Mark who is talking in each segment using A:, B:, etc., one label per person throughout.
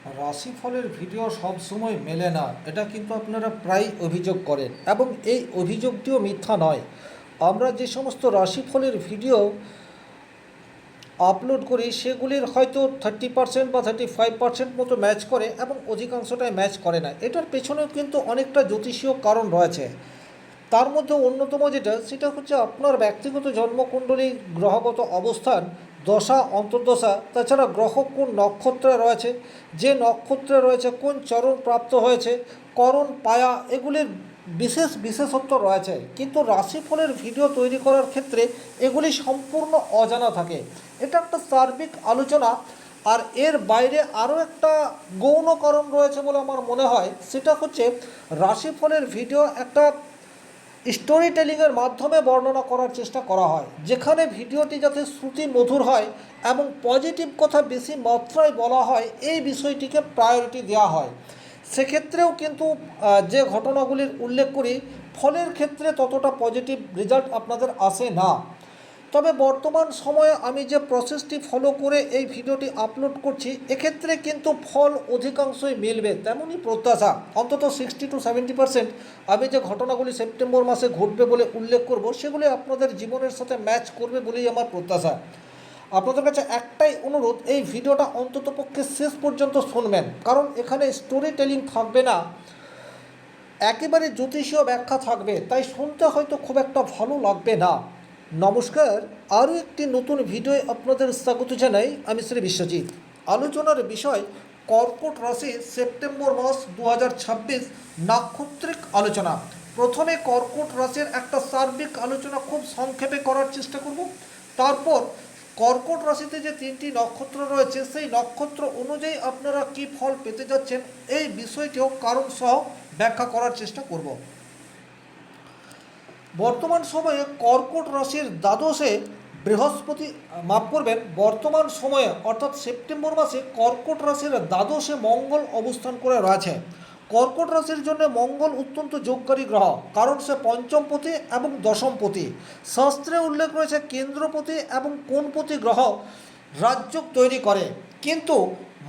A: রাশিফলের ভিডিও সব সময় মেলে না, এটা কিন্তু আপনারা প্রায় অভিযোগ করেন এবং এই অভিযোগটিও মিথ্যা নয়। আমরা যে সমস্ত রাশিফলের ভিডিও আপলোড করি সেগুলির হয়তো 30% বা 35% মতো ম্যাচ করে এবং অধিকাংশটাই ম্যাচ করে না। এটার পেছনেও কিন্তু অনেকটা জ্যোতিষীয় কারণ রয়েছে। তার মধ্যে অন্যতম সেটা হচ্ছে আপনার ব্যক্তিগত জন্মকুণ্ডলী, গ্রহগত অবস্থান, দশা অন্তর্দশা, তাছাড়া গ্রহ কোন নক্ষত্রে রয়েছে, যে নক্ষত্রে রয়েছে কোন চরণ প্রাপ্ত হয়েছে, করণ পায়া, এগুলির বিশেষ বিশেষত্ব রয়েছে। কিন্তু রাশিফলের ভিডিও তৈরি করার ক্ষেত্রে এগুলি সম্পূর্ণ অজানা থাকে। এটা একটা সার্বিক আলোচনা। আর এর বাইরে আরও একটা গৌণ কারণ রয়েছে বলে আমার মনে হয়, সেটা হচ্ছে রাশিফলের ভিডিও একটা স্টোরি টেলিংয়ের মাধ্যমে বর্ণনা করার চেষ্টা করা হয়, যেখানে ভিডিওটি যাতে শ্রুতি মধুর হয় এবং পজিটিভ কথা বেশি মাত্রায় বলা হয়, এই বিষয়টিকে প্রায়োরিটি দেওয়া হয়। সেক্ষেত্রেও কিন্তু যে ঘটনাগুলির উল্লেখ করি, ফলের ক্ষেত্রে ততটা পজিটিভ রেজাল্ট আপনাদের আসে না। তবে বর্তমান সময়ে আমি যে প্রসেসটি ফলো করে এই ভিডিওটি আপলোড করছি, এক্ষেত্রে কিন্তু ফল অধিকাংশই মিলবে তেমনই প্রত্যাশা। অন্তত 60-70% আমি যে ঘটনাগুলি সেপ্টেম্বর মাসে ঘটবে বলে উল্লেখ করব, সেগুলি আপনাদের জীবনের সাথে ম্যাচ করবে বলেই আমার প্রত্যাশা। আপনাদের কাছে একটাই অনুরোধ, এই ভিডিওটা অন্ততপক্ষে শেষ পর্যন্ত শুনবেন, কারণ এখানে স্টোরি টেলিং থাকবে না, একেবারে জ্যোতিষীয় ব্যাখ্যা থাকবে, তাই শুনতে হয়তো খুব একটা ভালো লাগবে না। নমস্কার, আরও একটি নতুন ভিডিওয়ে আপনাদের স্বাগত জানাই। আমি শ্রী বিশ্বজিৎ। আলোচনার বিষয় কর্কট রাশি সেপ্টেম্বর মাস 2026 নাক্ষত্রিক আলোচনা। প্রথমে কর্কট রাশির একটা সার্বিক আলোচনা খুব সংক্ষেপে করার চেষ্টা করব। তারপর কর্কট রাশিতে যে 3টি নক্ষত্র রয়েছে, সেই নক্ষত্র অনুযায়ী আপনারা কী ফল পেতে যাচ্ছেন, এই বিষয়টিও কারণ সহ ব্যাখ্যা করার চেষ্টা করব। বর্তমান সময়ে কর্কট রাশির দ্বাদশে বৃহস্পতি, মাফ করবেন, বর্তমান সময়ে অর্থাৎ সেপ্টেম্বর মাসে কর্কট রাশির দ্বাদশে মঙ্গল অবস্থান করে রয়েছে। কর্কট রাশির জন্য মঙ্গল অত্যন্ত যোগকারী গ্রহ, কারণ সে পঞ্চমপতি এবং দশমপতি। শাস্ত্রে উল্লেখ রয়েছে কেন্দ্রপতি এবং কোণপতি গ্রহ রাজযোগ তৈরি করে। কিন্তু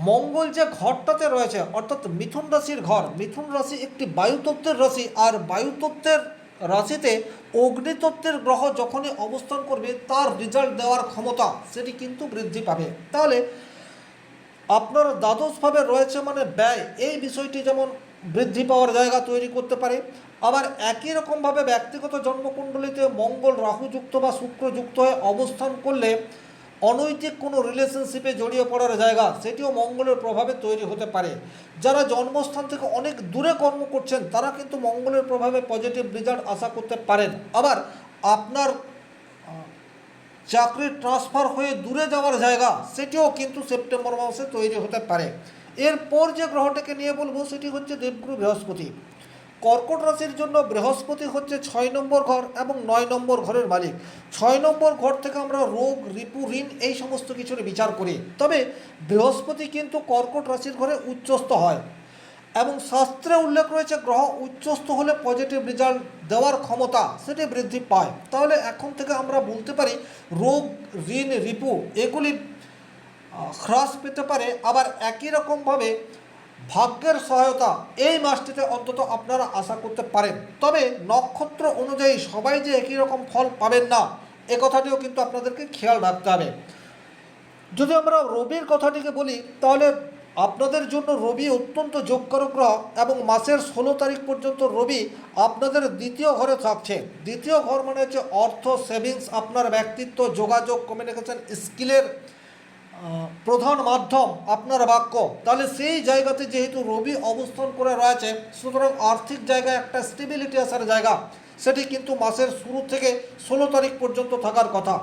A: মঙ্গল যে ঘরটাতে রয়েছে, অর্থাৎ মিথুন রাশির ঘর, মিথুন রাশি একটি বায়ুতত্ত্বের রাশি, আর বায়ুতত্ত্বের রাশিতে অগ্নিতত্ত্বের গ্রহ যখনই অবস্থান করবে, তার রেজাল্ট দেওয়ার ক্ষমতা সেটি কিন্তু বৃদ্ধি পাবে। তাহলে আপনার দ্বাদশভাবে রয়েছে মানে ব্যয়, এই বিষয়টি যেমন বৃদ্ধি পাওয়ার জায়গা তৈরি করতে পারে। আবার একই রকমভাবে ব্যক্তিগত জন্মকুণ্ডলিতে মঙ্গল রাহুযুক্ত বা শুক্রযুক্ত হয়ে অবস্থান করলে অনৈতিক কোনো রিলেশনশিপে জড়িয়ে পড়ার জায়গা, সেটিও মঙ্গলের প্রভাবে তৈরি হতে পারে। যারা জন্মস্থান থেকে অনেক দূরে কর্ম করছেন, তারা কিন্তু মঙ্গলের প্রভাবে পজিটিভ রেজাল্ট আশা করতে পারেন। আবার আপনার চাকরির ট্রান্সফার হয়ে দূরে যাওয়ার জায়গা, সেটিও কিন্তু সেপ্টেম্বর মাসে তৈরি হতে পারে। এরপর যে গ্রহটাকে নিয়ে বলবো, সেটি হচ্ছে দেবগুরু বৃহস্পতি। কর্কট রাশির জন্য বৃহস্পতি হচ্ছে 6 নম্বর ঘর এবং 9 নম্বর ঘরের মালিক। 6 নম্বর ঘর থেকে আমরা রোগ, রিপু, ঋণ এই সমস্ত কিছুর বিচার করি। তবে বৃহস্পতি কিন্তু কর্কট রাশির ঘরে উচ্চস্থ হয় এবং শাস্ত্রে উল্লেখ রয়েছে গ্রহ উচ্চস্থ হলে পজিটিভ রেজাল্ট দেওয়ার ক্ষমতা সেটি বৃদ্ধি পায়। তাহলে এখন থেকে আমরা বলতে পারি রোগ, ঋণ, রিপু এগুলি হ্রাস পেতে পারে। আবার একই রকমভাবে ভাগ্যের সহায়তা এই মাসটিতে অন্তত আপনারা আশা করতে পারেন। তবে নক্ষত্র অনুযায়ী সবাই যে একই রকম ফল পাবেন না, এ কথাটিও কিন্তু আপনাদেরকে খেয়াল রাখতে হবে। যদি আমরা রবির কথাটিকে বলি, তাহলে আপনাদের জন্য রবি অত্যন্ত যোগকারক গ্রহ এবং মাসের 16 তারিখ পর্যন্ত রবি আপনাদের দ্বিতীয় ঘরে থাকছে। দ্বিতীয় ঘর মানে হচ্ছে অর্থ, সেভিংস, আপনার ব্যক্তিত্ব, যোগাযোগ, কমিউনিকেশন স্কিলের প্রধান মাধ্যম আপনার বাক্য। তাহলে সেই জায়গাতে যেহেতু রবি অবস্থান করে রয়েছে, সুতরাং আর্থিক জায়গায় একটা স্টেবিলিটি আসার জায়গা, সেটি কিন্তু মাসের শুরু থেকে 16 তারিখ পর্যন্ত থাকার কথা।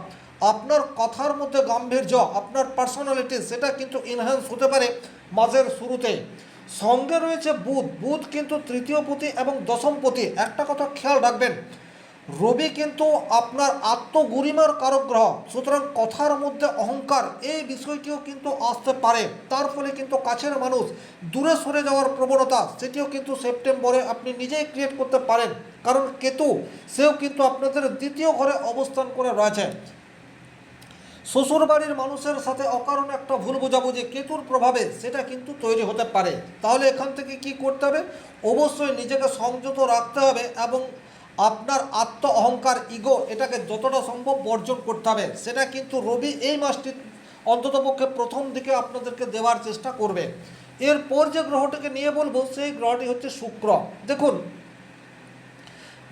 A: আপনার কথার মধ্যে গাম্ভীর্য, আপনার পার্সোনালিটি, সেটা কিন্তু এনহ্যান্স হতে পারে মাসের শুরুতে। সঙ্গে রয়েছে বুধ। বুধ কিন্তু তৃতীয়পতি এবং দশমপতি। একটা কথা খেয়াল রাখবেন, রবি কিন্তু আপনার আত্মগরিমার কারক গ্রহ, সুতরাং কথার মধ্যে অহংকার এই বিষয়টিও কিন্তু আসতে পারে। তার ফলে কিন্তু কাছের মানুষ দূরে সরে যাওয়ার প্রবণতা, সেটিও কিন্তু সেপ্টেম্বরে আপনি নিজেই ক্রিয়েট করতে পারেন, কারণ কেতু সেও কিন্তু আপনাদের দ্বিতীয় ঘরে অবস্থান করে রয়েছে। শ্বশুরবাড়ির মানুষের সাথে অকারণে একটা ভুল বোঝাবুঝি কেতুর প্রভাবে সেটা কিন্তু তৈরি হতে পারে। তাহলে এখান থেকে কি করতে হবে? অবশ্যই নিজেকে সংযত রাখতে হবে এবং আপনার আত্ম অহংকার ইগো এটাকে যতটা সম্ভব বর্জন করতে হবে। সেটা কিন্তু রবি এই মাসটি অন্ততপক্ষে প্রথম দিকে আপনাদেরকে দেওয়ার চেষ্টা করবে। এরপর যে গ্রহটিকে নিয়ে বলবো সেই গ্রহটি হচ্ছে শুক্র। দেখুন,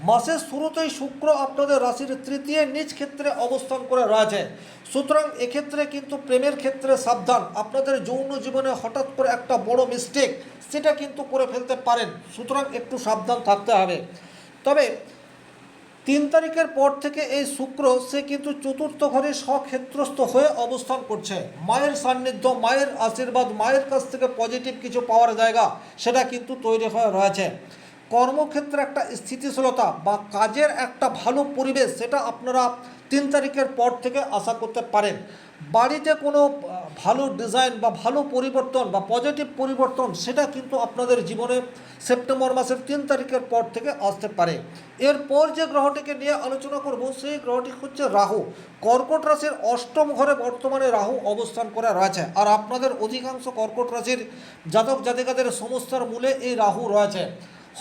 A: মাসের শুরুতেই শুক্র আপনাদের রাশির তৃতীয় নিজ ক্ষেত্রে অবস্থান করে রয়েছে। সুতরাং এক্ষেত্রে কিন্তু প্রেমের ক্ষেত্রে সাবধান। আপনাদের যৌন জীবনে হঠাৎ করে একটা বড় মিস্টেক সেটা কিন্তু করে ফেলতে পারেন, সুতরাং একটু সাবধান থাকতে হবে। তবে 3 তারিখের পর থেকে এই শুক্র সে কিন্তু চতুর্থ ঘরে স্বক্ষেত্রস্থ হয়ে অবস্থান করছে। মায়ের সান্নিধ্য, মায়ের আশীর্বাদ, মায়ের কাছ থেকে পজিটিভ কিছু পাওয়ার জায়গা সেটা কিন্তু তৈরি হয়ে রয়েছে। কর্মক্ষেত্রে একটা স্থিতিশীলতা বা কাজের একটা ভালো পরিবেশ সেটা আপনারা 3 তারিখের পর থেকে আশা করতে পারেন। বাড়িতে কোনো ভালো ডিজাইন বা ভালো পরিবর্তন বা পজিটিভ পরিবর্তন সেটা কিন্তু আপনাদের জীবনে সেপ্টেম্বর মাসের 3 তারিখের পর থেকে আসতে পারে। এরপর যে গ্রহটিকে নিয়ে আলোচনা করব সেই গ্রহটি হচ্ছে রাহু। কর্কট রাশির অষ্টম ঘরে বর্তমানে রাহু অবস্থান করে রয়েছে। আর আপনাদের অধিকাংশ কর্কট রাশির জাতক জাতিকাদের সমস্যার মূলে এই রাহু রয়েছে।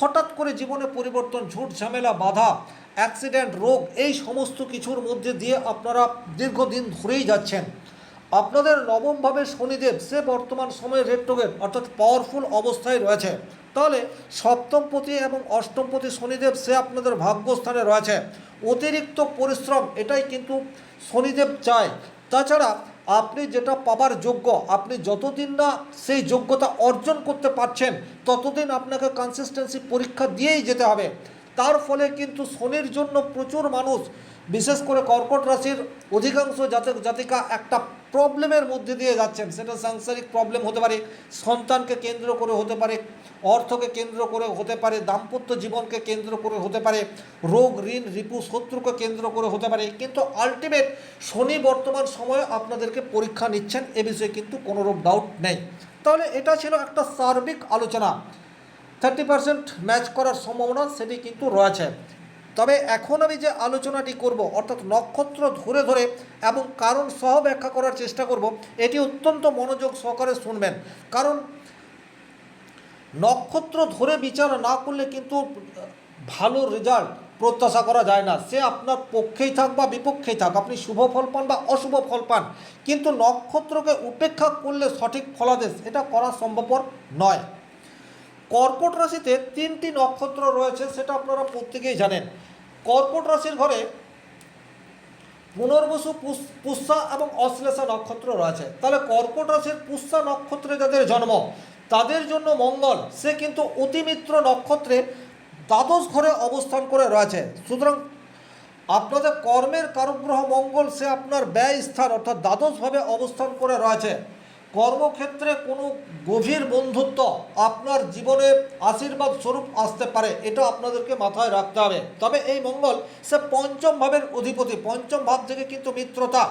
A: হঠাৎ করে জীবনে পরিবর্তন, ঝুট ঝামেলা, বাধা, অ্যাক্সিডেন্ট, রোগ এই সমস্ত কিছুর মধ্যে দিয়ে আপনারা দীর্ঘদিন ধরেই যাচ্ছেন। আপনাদের নবমভাবে শনিদেব সে বর্তমান সময়ে রেট্রোগেট অর্থাৎ পাওয়ারফুল অবস্থায় রয়েছে। তাহলে সপ্তমপতি এবং অষ্টমপতি শনিদেব সে আপনাদের ভাগ্যস্থানে রয়েছে। অতিরিক্ত পরিশ্রম এটাই কিন্তু শনিদেব চায়। তাছাড়া আপনি যেটা পাবার যোগ্য, আপনি যতদিন না সেই যোগ্যতা অর্জন করতে পারছেন ততদিন আপনাকে কনসিস্টেন্সি পরীক্ষা দিয়েই যেতে হবে। তার ফলে কিন্তু শনির জন্য প্রচুর মানুষ, বিশেষ করে কর্কট রাশির অধিকাংশ জাতক জাতিকা একটা প্রবলেমের মধ্যে দিয়ে যাচ্ছেন। সেটা সাংসারিক প্রবলেম হতে পারে, সন্তানকে কেন্দ্র করে হতে পারে, অর্থকে কেন্দ্র করে হতে পারে, দাম্পত্য জীবনকে কেন্দ্র করে হতে পারে, রোগ, ঋণ, রিপু, শত্রুকে কেন্দ্র করে হতে পারে। কিন্তু আলটিমেট শনি বর্তমান সময়ে আপনাদেরকে পরীক্ষা নিচ্ছেন, এ বিষয়ে কিন্তু কোনোরূপ ডাউট নেই। তাহলে এটা ছিল একটা সার্বিক আলোচনা। 30% ম্যাচ করার সম্ভাবনা সেটি কিন্তু রয়েছে। তবে এখন আমি যে আলোচনাটি করব অর্থাৎ নক্ষত্র ধরে ধরে এবং কারণ সহ ব্যাখ্যা করার চেষ্টা করব, এটি অত্যন্ত মনোযোগ সহকারে শুনবেন। কারণ নক্ষত্র ধরে বিচার না করলে কিন্তু ভালো রেজাল্ট প্রত্যাশা করা যায় না। সে আপনার পক্ষেই থাক বা বিপক্ষেই থাক, আপনি শুভ ফল পান বা অশুভ ফল পান, কিন্তু নক্ষত্রকে উপেক্ষা করলে সঠিক ফলাদেশ এটা করা সম্ভবপর নয়। কর্কট রাশিতে 3টি নক্ষত্র রয়েছে, সেটা আপনারা প্রত্যেকেই জানেন। কর্কট রাশির ঘরে পুনর্বসু, পুষ্যা এবং অশ্লেষা নক্ষত্র রয়েছে। তাহলে কর্কট রাশির পুষ্যা নক্ষত্রে যাদের জন্ম তাদের জন্য মঙ্গল সে কিন্তু অতিমিত্র নক্ষত্রে দ্বাদশ ঘরে অবস্থান করে রয়েছে। সুতরাং আপনাদের কর্মের কারকগ্রহ মঙ্গল সে আপনার ব্যয় স্থান অর্থাৎ দ্বাদশভাবে অবস্থান করে রয়েছে। কর্মক্ষেত্রে কোনো গভীর বন্ধুত্ব আপনার জীবনে আশীর্বাদ স্বরূপ আসতে পারে, এটা আপনাদেরকে মাথায় রাখতে হবে। তবে এই মঙ্গল সে পঞ্চম ভাবের অধিপতি, পঞ্চম ভাব থেকে কিন্তু মিত্রতা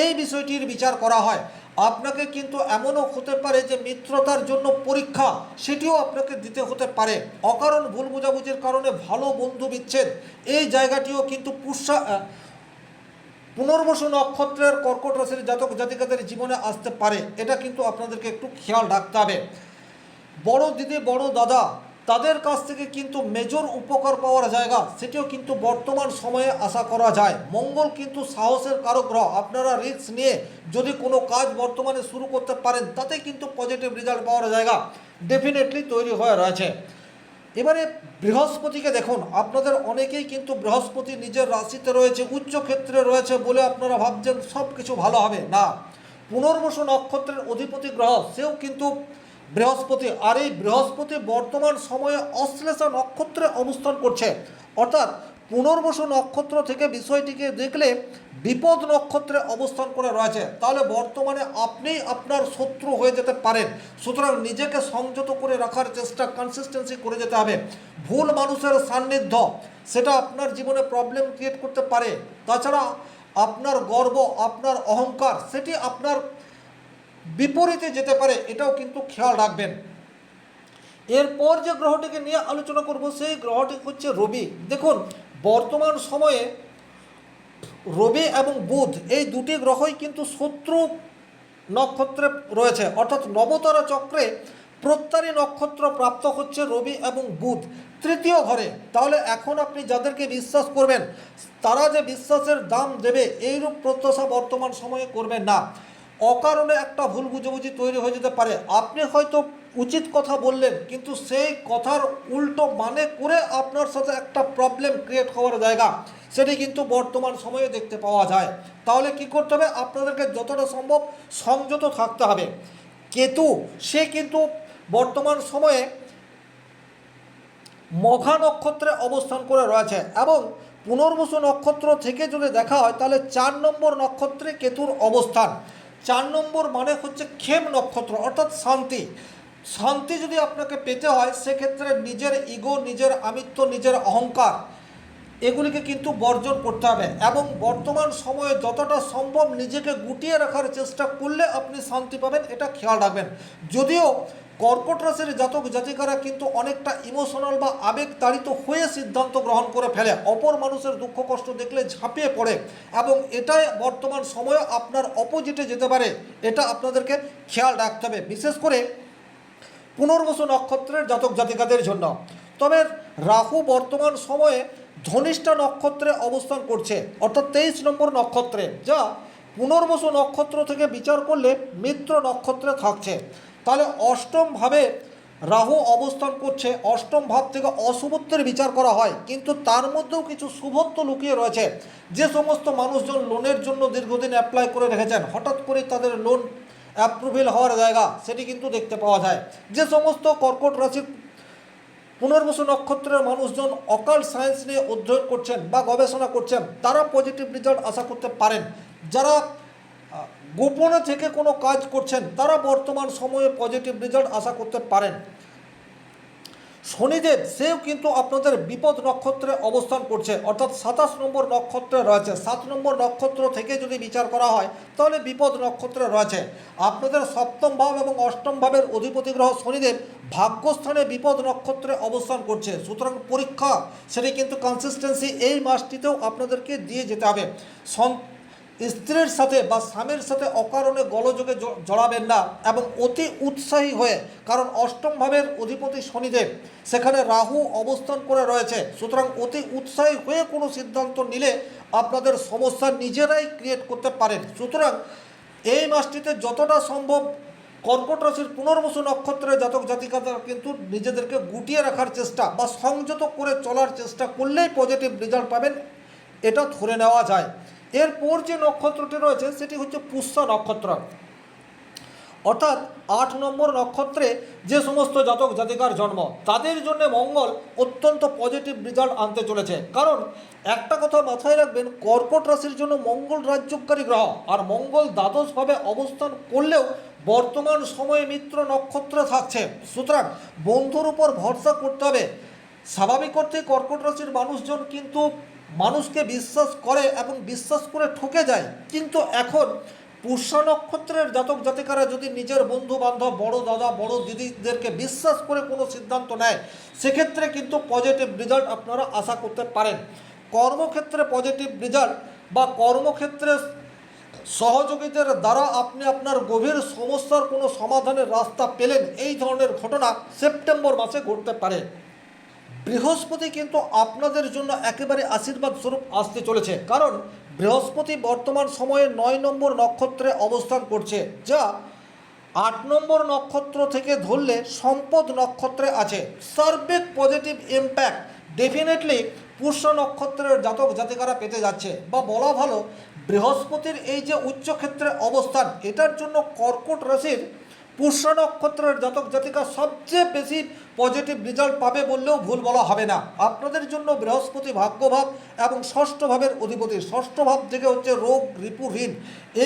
A: এই বিষয়টির বিচার করা হয়। আপনাকে কিন্তু এমনও হতে পারে যে মিত্রতার জন্য পরীক্ষা সেটিও আপনাকে দিতে হতে পারে। অকারণ ভুল বোঝাবুঝির কারণে ভালো বন্ধু বিচ্ছেদ এই জায়গাটিও কিন্তু পুনর্বসু নক্ষত্রের কর্কট রাশির জাতক জাতিকাদের জীবনে আসতে পারে। এটা কিন্তু আপনাদেরকে একটু খেয়াল রাখতে হবে। বড় দিদি, বড় দাদা তাদের কাছ থেকে কিন্তু মেজর উপকার পাওয়ার জায়গা সেটিও কিন্তু বর্তমান সময়ে আশা করা যায়। মঙ্গল কিন্তু সাহসের কারক গ্রহ। আপনারা রিস্ক নিয়ে যদি কোনো কাজ বর্তমানে শুরু করতে পারেন তাতে কিন্তু পজিটিভ রেজাল্ট পাওয়ার জায়গা ডেফিনেটলি তৈরি হয়ে রয়েছে। এবারে বৃহস্পতিকে দেখুন, আপনাদের অনেকেই কিন্তু বৃহস্পতি নিজের রাশিতে রয়েছে, উচ্চ ক্ষেত্রে রয়েছে বলে আপনারা ভাবছেন সব কিছু ভালো হবে না। পুনর্বসু নক্ষত্রের অধিপতি গ্রহ সেও কিন্তু বৃহস্পতি। আর এই বৃহস্পতি বর্তমান সময়ে অশ্লেষা নক্ষত্রে অবস্থান করছে। অর্থাৎ পুনর্বসু নক্ষত্র থেকে বিষয়টিকে দেখলে বিপদ নক্ষত্রে অবস্থান করে রয়েছে। তাহলে বর্তমানে আপনি আপনার শত্রু হয়ে যেতে পারেন। সুতরাং নিজেকে সংযত করে রাখার চেষ্টা, কনসিস্টেন্সি করে যেতে হবে। ভুল মানুষের সান্নিধ্য সেটা আপনার জীবনে প্রবলেম ক্রিয়েট করতে পারে। তাছাড়া আপনার গর্ব, আপনার অহংকার সেটি আপনার বিপরীতে যেতে পারে, এটাও কিন্তু খেয়াল রাখবেন। এরপর যে গ্রহটিকে নিয়ে আলোচনা করব সেই গ্রহটি হচ্ছে রবি। দেখুন, বর্তমান সময়ে রবি এবং বুধ এই দুটি গ্রহই কিন্তু শত্রু নক্ষত্রে রয়েছে, অর্থাৎ নবতারা চক্রে প্রত্যারী নক্ষত্র প্রাপ্ত হচ্ছে রবি এবং বুধ তৃতীয় ঘরে। তাহলে এখন আপনি যাদেরকে বিশ্বাস করবেন তারা যে বিশ্বাসের দাম দেবে এইরূপ প্রত্যাশা বর্তমান সময়ে করবেন না। অকারণে একটা ভুল বুঝাবুঝি তৈরি হয়ে যেতে পারে। আপনি হয়তো উচিত কথা বললেন কিন্তু সেই কথার উল্টো মানে করে আপনার সাথে একটা প্রবলেম ক্রিয়েট হওয়ার জায়গা সেটি কিন্তু বর্তমান সময়ে দেখতে পাওয়া যায়। তাহলে কি করতে হবে? আপনাদেরকে যতটা সম্ভব সংযত থাকতে হবে। কেতু সে কিন্তু বর্তমান সময়ে মঘা নক্ষত্রে অবস্থান করে রয়েছে এবং পুনর্বসু নক্ষত্র থেকে যদি দেখা হয় তাহলে 4 নম্বর নক্ষত্রে কেতুর অবস্থান। 4 নম্বর মানে হচ্ছে খেম নক্ষত্র, অর্থাৎ শান্তি। শান্তি যদি আপনাকে পেতে হয় সেক্ষেত্রে নিজের ইগো, নিজের আমিত্ব, নিজের অহংকার এগুলিকে কিন্তু বর্জন করতে হবে এবং বর্তমান সময়ে যতটা সম্ভব নিজেকে গুটিয়ে রাখার চেষ্টা করলে আপনি শান্তি পাবেন, এটা খেয়াল রাখবেন। যদিও কর্কট রাশির জাতক জাতিকারা কিন্তু অনেকটা ইমোশনাল বা আবেগ তাড়িত হয়ে সিদ্ধান্ত গ্রহণ করে ফেলে, অপর মানুষের দুঃখ কষ্ট দেখলে ঝাঁপিয়ে পড়ে এবং এটাই বর্তমান সময়ে আপনার অপোজিটে যেতে পারে, এটা আপনাদেরকে খেয়াল রাখতে হবে, বিশেষ করে পুনর্বসু নক্ষত্রের জাতক জাতিকাদের জন্য। তবে রাহু বর্তমান সময়ে ধনিষ্ঠা নক্ষত্রে অবস্থান করছে, অর্থাৎ 23 নম্বর নক্ষত্রে, যা পুনর্বসু নক্ষত্র থেকে বিচার করলে মিত্র নক্ষত্রে থাকছে। তাহলে অষ্টম ভাবে রাহু অবস্থান করছে, অষ্টম ভাব থেকে অশুভত্বের বিচার করা হয় কিন্তু তার মধ্যেও কিছু শুভত্ব লুকিয়ে রয়েছে। যে সমস্ত মানুষজন লোনের জন্য দীর্ঘদিন অ্যাপ্লাই করে রেখেছেন হঠাৎ করে তাদের লোন অ্যাপ্রুভেল হওয়ার জায়গা সেটি কিন্তু দেখতে পাওয়া যায়। যে সমস্ত কর্কট রাশির পুনর্বসু নক্ষত্রের মানুষজন অকাল্ট সায়েন্স নিয়ে অধ্যয়ন করছেন বা গবেষণা করছেন তারা পজিটিভ রেজাল্ট আশা করতে পারেন। যারা গোপনে থেকে কোনো কাজ করছেন তারা বর্তমান সময়ে পজিটিভ রেজাল্ট আশা করতে পারেন। শনিদেব সেও কিন্তু আপনাদের বিপদ নক্ষত্রে অবস্থান করছে, অর্থাৎ 27 নম্বর নক্ষত্রে রয়েছে। 7 নম্বর নক্ষত্র থেকে যদি বিচার করা হয় তাহলে বিপদ নক্ষত্রে রয়েছে। আপনাদের সপ্তম ভাব এবং অষ্টম ভাবের অধিপতি গ্রহ শনিদেব ভাগ্যস্থানে বিপদ নক্ষত্রে অবস্থান করছে। সুতরাং পরীক্ষা সেটি কিন্তু কনসিস্টেন্সি এই মাসটিতেও আপনাদেরকে দিয়ে যেতে হবে। স্ত্রীর সাথে বা স্বামীর সাথে অকারণে গোলযোগে জড়াবেন না এবং অতি উৎসাহী হয়ে, কারণ অষ্টম ভাবের অধিপতি শনিদেব সেখানে রাহু অবস্থান করে রয়েছে, সুতরাং অতি উৎসাহী হয়ে কোনো সিদ্ধান্ত নিলে আপনাদের সমস্যা নিজেরাই ক্রিয়েট করতে পারেন। সুতরাং এই মাসটিতে যতটা সম্ভব কর্কট রাশির পুনর্বসু নক্ষত্রের জাতক জাতিকারা কিন্তু নিজেদেরকে গুটিয়ে রাখার চেষ্টা বা সংযত করে চলার চেষ্টা করলেই পজিটিভ রেজাল্ট পাবেন, এটা ধরে নেওয়া যায়। এরপর যে নক্ষত্রটি রয়েছে সেটি হচ্ছে পুষ্যা নক্ষত্র, অর্থাৎ 8 নম্বর নক্ষত্রে যে সমস্ত জাতক জাতিকার জন্ম তাদের জন্য মঙ্গল অত্যন্ত পজিটিভ রেজাল্ট আনতে চলেছে। কারণ একটা কথা মাথায় রাখবেন, কর্কট রাশির জন্য মঙ্গল রাজ্যকারী গ্রহ, আর মঙ্গল দ্বাদশভাবে অবস্থান করলেও বর্তমান সময়ে মিত্র নক্ষত্রে থাকছে। সুতরাং বন্ধুর উপর ভরসা করতে হবে। স্বাভাবিক অর্থে কর্কট রাশির মানুষজন কিন্তু মানুষকে বিশ্বাস করে এবং বিশ্বাস করে ঠকে যায়, কিন্তু এখন পুষ্যা নক্ষত্রের জাতক জাতিকারা যদি নিজের বন্ধু বান্ধব, বড় দাদা, বড় দিদিদেরকে বিশ্বাস করে কোনো সিদ্ধান্ত নেয় সেক্ষেত্রে কিন্তু পজিটিভ রেজাল্ট আপনারা আশা করতে পারেন। কর্মক্ষেত্রে পজিটিভ রেজাল্ট বা কর্মক্ষেত্রে সহযোগীদের দ্বারা আপনি আপনার গভীর সমস্যার কোনো সমাধানের রাস্তা পেলেন, এই ধরনের ঘটনা সেপ্টেম্বর মাসে ঘটতে পারে। বৃহস্পতি কিন্তু আপনাদের জন্য একেবারে আশীর্বাদ স্বরূপ আসতে চলেছে, কারণ বৃহস্পতি বর্তমান সময়ে 9 নম্বর নক্ষত্রে অবস্থান করছে, যা 8 নম্বর নক্ষত্র থেকে ধরলে সম্পদ নক্ষত্রে আছে। সার্বিক পজিটিভ ইম্প্যাক্ট ডেফিনেটলি পুষ্য নক্ষত্রের জাতক জাতিকারা পেতে যাচ্ছে, বা বলা ভালো বৃহস্পতির এই যে উচ্চক্ষেত্রে অবস্থান এটার জন্য কর্কট রাশির পুষ্য নক্ষত্রের জাতক জাতিকা সবচেয়ে বেশি পজিটিভ রেজাল্ট পাবে বললেও ভুল বলা হবে না। আপনাদের জন্য বৃহস্পতি ভাগ্যভাব এবং ষষ্ঠ ভাবের অধিপতি, ষষ্ঠ ভাব থেকে হচ্ছে রোগ, রিপু, ঋণ,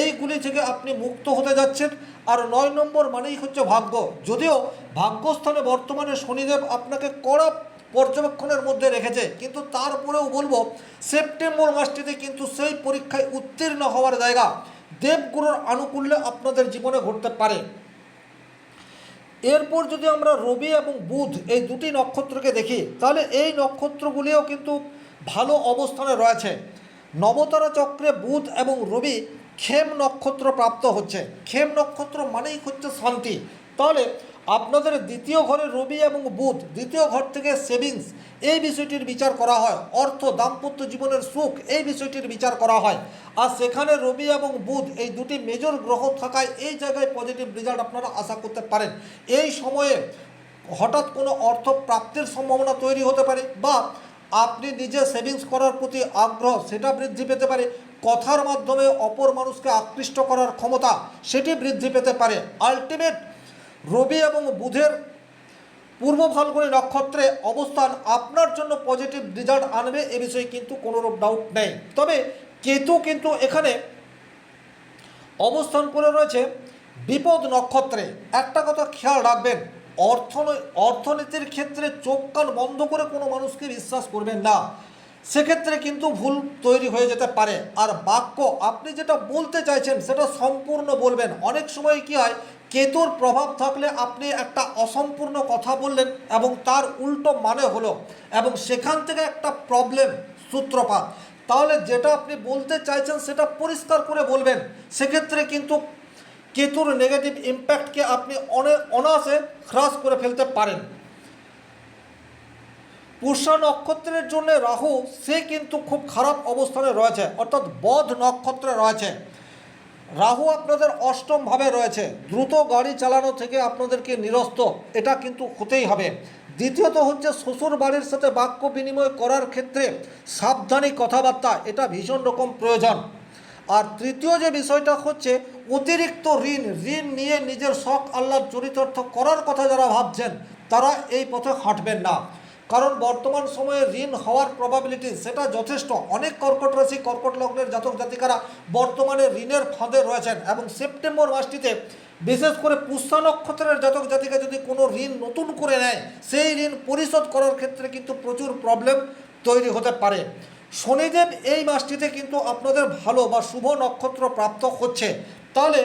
A: এইগুলি থেকে আপনি মুক্ত হতে যাচ্ছেন। আর 9 নম্বর মানেই হচ্ছে ভাগ্য। যদিও ভাগ্যস্থানে বর্তমানে শনিদেব আপনাকে কড়া পর্যবেক্ষণের মধ্যে রেখেছে, কিন্তু তারপরেও বলবো সেপ্টেম্বর মাসটিতে কিন্তু সেই পরীক্ষায় উত্তীর্ণ হওয়ার জায়গা দেবগুরুর আনুকূল্যে আপনাদের জীবনে ঘটতে পারে। এরপর যদি আমরা রবি এবং বুধ এই দুটি নক্ষত্রকে দেখি তাহলে এই নক্ষত্রগুলিও কিন্তু ভালো অবস্থানে রয়েছে। নবতারা চক্রে বুধ এবং রবি খেম নক্ষত্র প্রাপ্ত হচ্ছে। খেম নক্ষত্র মানেই হচ্ছে শান্তি। তাহলে আপনাদের দ্বিতীয় ঘরে রবি এবং বুধ, দ্বিতীয় ঘর থেকে সেভিংস এই বিষয়টির বিচার করা হয়, অর্থ দাম্পত্য জীবনের সুখ এই বিষয়টির বিচার করা হয়। আর সেখানে রবি এবং বুধ এই দুটি মেজর গ্রহ থাকায় এই জায়গায় পজিটিভ রেজাল্ট আপনারা আশা করতে পারেন। এই সময়ে হঠাৎ কোনো অর্থ প্রাপ্তির সম্ভাবনা তৈরি হতে পারে, বা আপনি নিজে সেভিংস করার প্রতি আগ্রহ সেটা বৃদ্ধি পেতে পারে। কথার মাধ্যমে অপর মানুষকে আকৃষ্ট করার ক্ষমতা সেটি বৃদ্ধি পেতে পারে। আলটিমেট রবি এবং বুধের পূর্ব ফাল্গুনী নক্ষত্রে অবস্থান আপনার জন্য পজিটিভ রেজাল্ট আনবে, এ বিষয়ে কিন্তু কোনোরূপ ডাউট নেই। তবে কেতু কিন্তু এখানে অবস্থান করে রয়েছে বিপদ নক্ষত্রে। একটা কথা খেয়াল রাখবেন, অর্থনীতির ক্ষেত্রে চোখ কান বন্ধ করে কোনো মানুষকে বিশ্বাস করবেন না, সেক্ষেত্রে কিন্তু ভুল তৈরি হয়ে যেতে পারে। আর বাক্য আপনি যেটা বলতে চাইছেন সেটা সম্পূর্ণ বলবেন। অনেক সময় কি হয়, কেতুর প্রভাব থাকলে আপনি একটা অসম্পূর্ণ কথা বললেন এবং তার উল্টো মানে হলো, এবং সেখান থেকে একটা প্রবলেম সূত্রপাত। তাহলে যেটা আপনি বলতে চাইছেন সেটা পরিষ্কার করে বলবেন, সেক্ষেত্রে কিন্তু কেতুর নেগেটিভ ইম্প্যাক্টকে আপনি অনায়াসে হ্রাস করে ফেলতে পারেন। পুষ্যা নক্ষত্রের জন্য রাহু সে কিন্তু খুব খারাপ অবস্থানে রয়েছে, অর্থাৎ বধ নক্ষত্রে রয়েছে। রাহু আপনাদের অষ্টম ভাবে রয়েছে। দ্রুত গাড়ি চালানো থেকে আপনাদেরকে নিরস্ত এটা কিন্তু হতেই হবে। দ্বিতীয়ত হচ্ছে শ্বশুর বাড়ির সাথে বাক্য বিনিময় করার ক্ষেত্রে সাবধানী কথাবার্তা এটা ভীষণ রকম প্রয়োজন। আর তৃতীয় যে বিষয়টা হচ্ছে অতিরিক্ত ঋণ নিয়ে নিজের শখ আহ্লাদ চরিতার্থ করার কথা যারা ভাবছেন তারা এই পথে হাঁটবেন না, কারণ বর্তমান সময়ে ঋণ হওয়ার প্রবাবিলিটি সেটা যথেষ্ট। অনেক কর্কট রাশি কর্কট লগ্নের জাতক জাতিকারা বর্তমানে ঋণের ফাঁদে রয়েছেন, এবং সেপ্টেম্বর মাসটিতে বিশেষ করে পুষ্যা নক্ষত্রের জাতক জাতিকা যদি কোনো ঋণ নতুন করে নেয়, সেই ঋণ পরিশোধ করার ক্ষেত্রে কিন্তু প্রচুর প্রবলেম তৈরি হতে পারে। শনিদেব এই মাসটিতে কিন্তু আপনাদের ভালো বা শুভ নক্ষত্র প্রাপ্ত হচ্ছে। তাহলে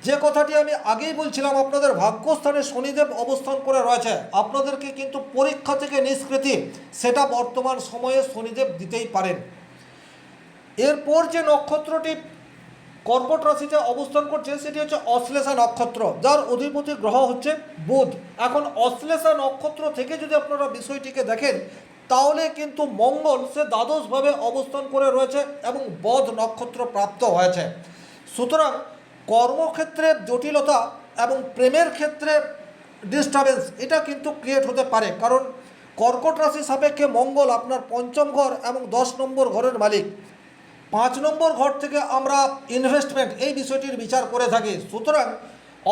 A: যে কথাটি আমি আগেই বলছিলাম, আপনাদের ভাগ্যস্থানে শনিদেব অবস্থান করে রয়েছে, আপনাদেরকে কিন্তু পরীক্ষা থেকে নিষ্কৃতি সেটা বর্তমান সময়ে শনিদেব দিতেই পারেন। এরপর যে নক্ষত্রটি কর্কট রাশিতে অবস্থান করছে সেটি হচ্ছে অশ্লেষা নক্ষত্র, যার অধিপতি গ্রহ হচ্ছে বুধ। এখন অশ্লেষা নক্ষত্র থেকে যদি আপনারা বিষয়টিকে দেখেন, তাহলে কিন্তু মঙ্গল সে দ্বাদশভাবে অবস্থান করে রয়েছে এবং বধ নক্ষত্র প্রাপ্ত হয়েছে। সুতরাং কর্মক্ষেত্রে জটিলতা এবং প্রেমের ক্ষেত্রে ডিস্টারবেন্স এটা কিন্তু ক্রিয়েট হতে পারে, কারণ কর্কট রাশি সাপেক্ষে মঙ্গল আপনার পঞ্চম ঘর এবং 10 নম্বর ঘরের মালিক। 5 নম্বর ঘর থেকে আমরা ইনভেস্টমেন্ট এই বিষয়টির বিচার করে থাকি। সুতরাং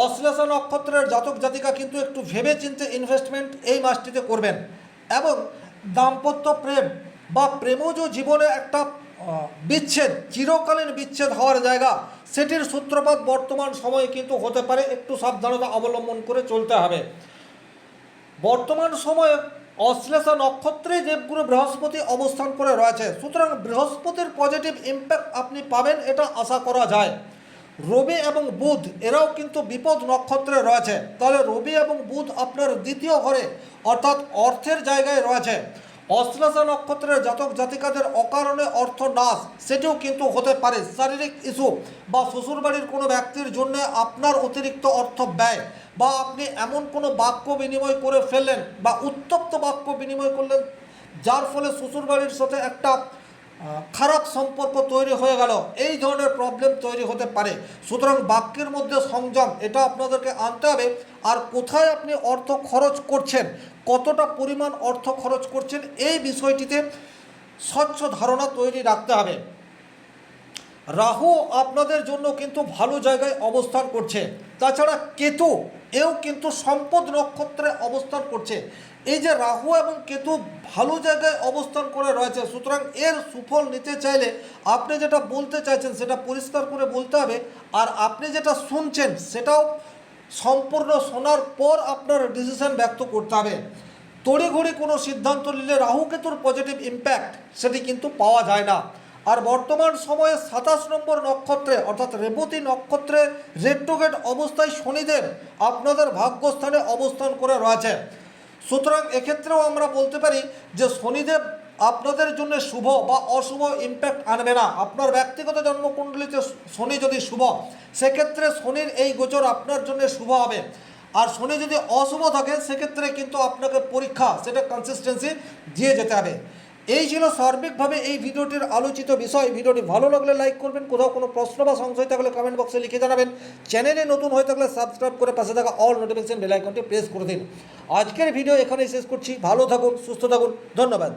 A: অশ্লেষা নক্ষত্রের জাতক জাতিকা কিন্তু একটু ভেবে চিন্তে ইনভেস্টমেন্ট এই মাসটিতে করবেন, এবং দাম্পত্য প্রেম বা প্রেমজ জীবনে একটা বিচ্ছেদ, চিরকালীন বিচ্ছেদ হওয়ার জায়গা, সেটির সূত্রপাত বর্তমান সময়ে কিন্তু হতে পারে। একটু সাবধানতা অবলম্বন করে চলতে হবে। বর্তমান সময়ে অশ্লেষা নক্ষত্রে দেবগুরু বৃহস্পতি অবস্থান করে রয়েছে, সুতরাং বৃহস্পতির পজিটিভ ইম্প্যাক্ট আপনি পাবেন এটা আশা করা যায়। রবি এবং বুধ এরাও কিন্তু বিপদ নক্ষত্রে রয়েছে, তাহলে রবি এবং বুধ আপনার দ্বিতীয় ঘরে অর্থাৎ অর্থের জায়গায় রয়েছে। অশ্লেষা নক্ষত্রের জাতক জাতিকাদের অকারণে অর্থ নাশ সেটিও কিন্তু হতে পারে। শারীরিক ইস্যু বা শ্বশুরবাড়ির কোনো ব্যক্তির জন্য আপনার অতিরিক্ত অর্থ ব্যয়, বা আপনি এমন কোনো বাক্য বিনিময় করে ফেললেন বা উত্তপ্ত বাক্য বিনিময় করলেন যার ফলে শ্বশুরবাড়ির সাথে একটা খারাপ সম্পর্ক তৈরি হয়ে গেল, এই ধরনের প্রবলেম তৈরি হতে পারে। সুতরাং বাক্যের মধ্যে সংযম এটা আপনাদেরকে আনতে হবে। আর কোথায় আপনি অর্থ খরচ করছেন, কতটা পরিমাণ অর্থ খরচ করছেন, এই বিষয়টিতে স্বচ্ছ ধারণা তৈরি রাখতে হবে। রাহু আপনাদের জন্য কিন্তু ভালো জায়গায় অবস্থান করছে। তাছাড়া কেতু এও কিন্তু সম্পদ নক্ষত্রে অবস্থান করছে। এই যে রাহু এবং কেতু ভালো জায়গায় অবস্থান করে রয়েছে, সুতরাং এর সুফল নিতে চাইলে আপনি যেটা বলতে চাইছেন সেটা পরিষ্কার করে বলতে হবে, আর আপনি যেটা শুনছেন সেটাও সম্পূর্ণ শোনার পর আপনার ডিসিশন ব্যক্ত করতে হবে। তড়িঘড়ি কোনো সিদ্ধান্ত নিলে রাহু কেতুর পজিটিভ ইম্প্যাক্ট সেটি কিন্তু পাওয়া যায় না। আর বর্তমান সময়ে 27 নম্বর নক্ষত্রে অর্থাৎ রেবতী নক্ষত্রে রেট্রোগেট অবস্থায় শনিদেব আপনাদের ভাগ্যস্থানে অবস্থান করে রয়েছে। সুতরাং এক্ষেত্রেও আমরা বলতে পারি যে শনিদেব আপনাদের জন্য শুভ বা অশুভ ইম্প্যাক্ট আনবে না। আপনার ব্যক্তিগত জন্মকুণ্ডলিতে শনি যদি শুভ, সেক্ষেত্রে শনির এই গোচর আপনার জন্য শুভ হবে। আর শনি যদি অশুভ থাকে সেক্ষেত্রে কিন্তু আপনাকে পরীক্ষা, সেটা কনসিস্টেন্সি দিয়ে যেতে হবে। এই ছিল সার্বিকভাবে এই ভিডিওটির আলোচিত বিষয়। ভিডিওটি ভালো লাগলে লাইক করবেন, কোথাও কোনো প্রশ্ন বা সংশয় থাকলে কমেন্ট বক্সে লিখে জানাবেন। চ্যানেলে নতুন হয়ে থাকলে সাবস্ক্রাইব করে পাশে থাকা অল নোটিফিকেশন বেল আইকনটি প্রেস করে দিন। আজকের ভিডিও এখানেই শেষ করছি। ভালো থাকুন, সুস্থ থাকুন, ধন্যবাদ।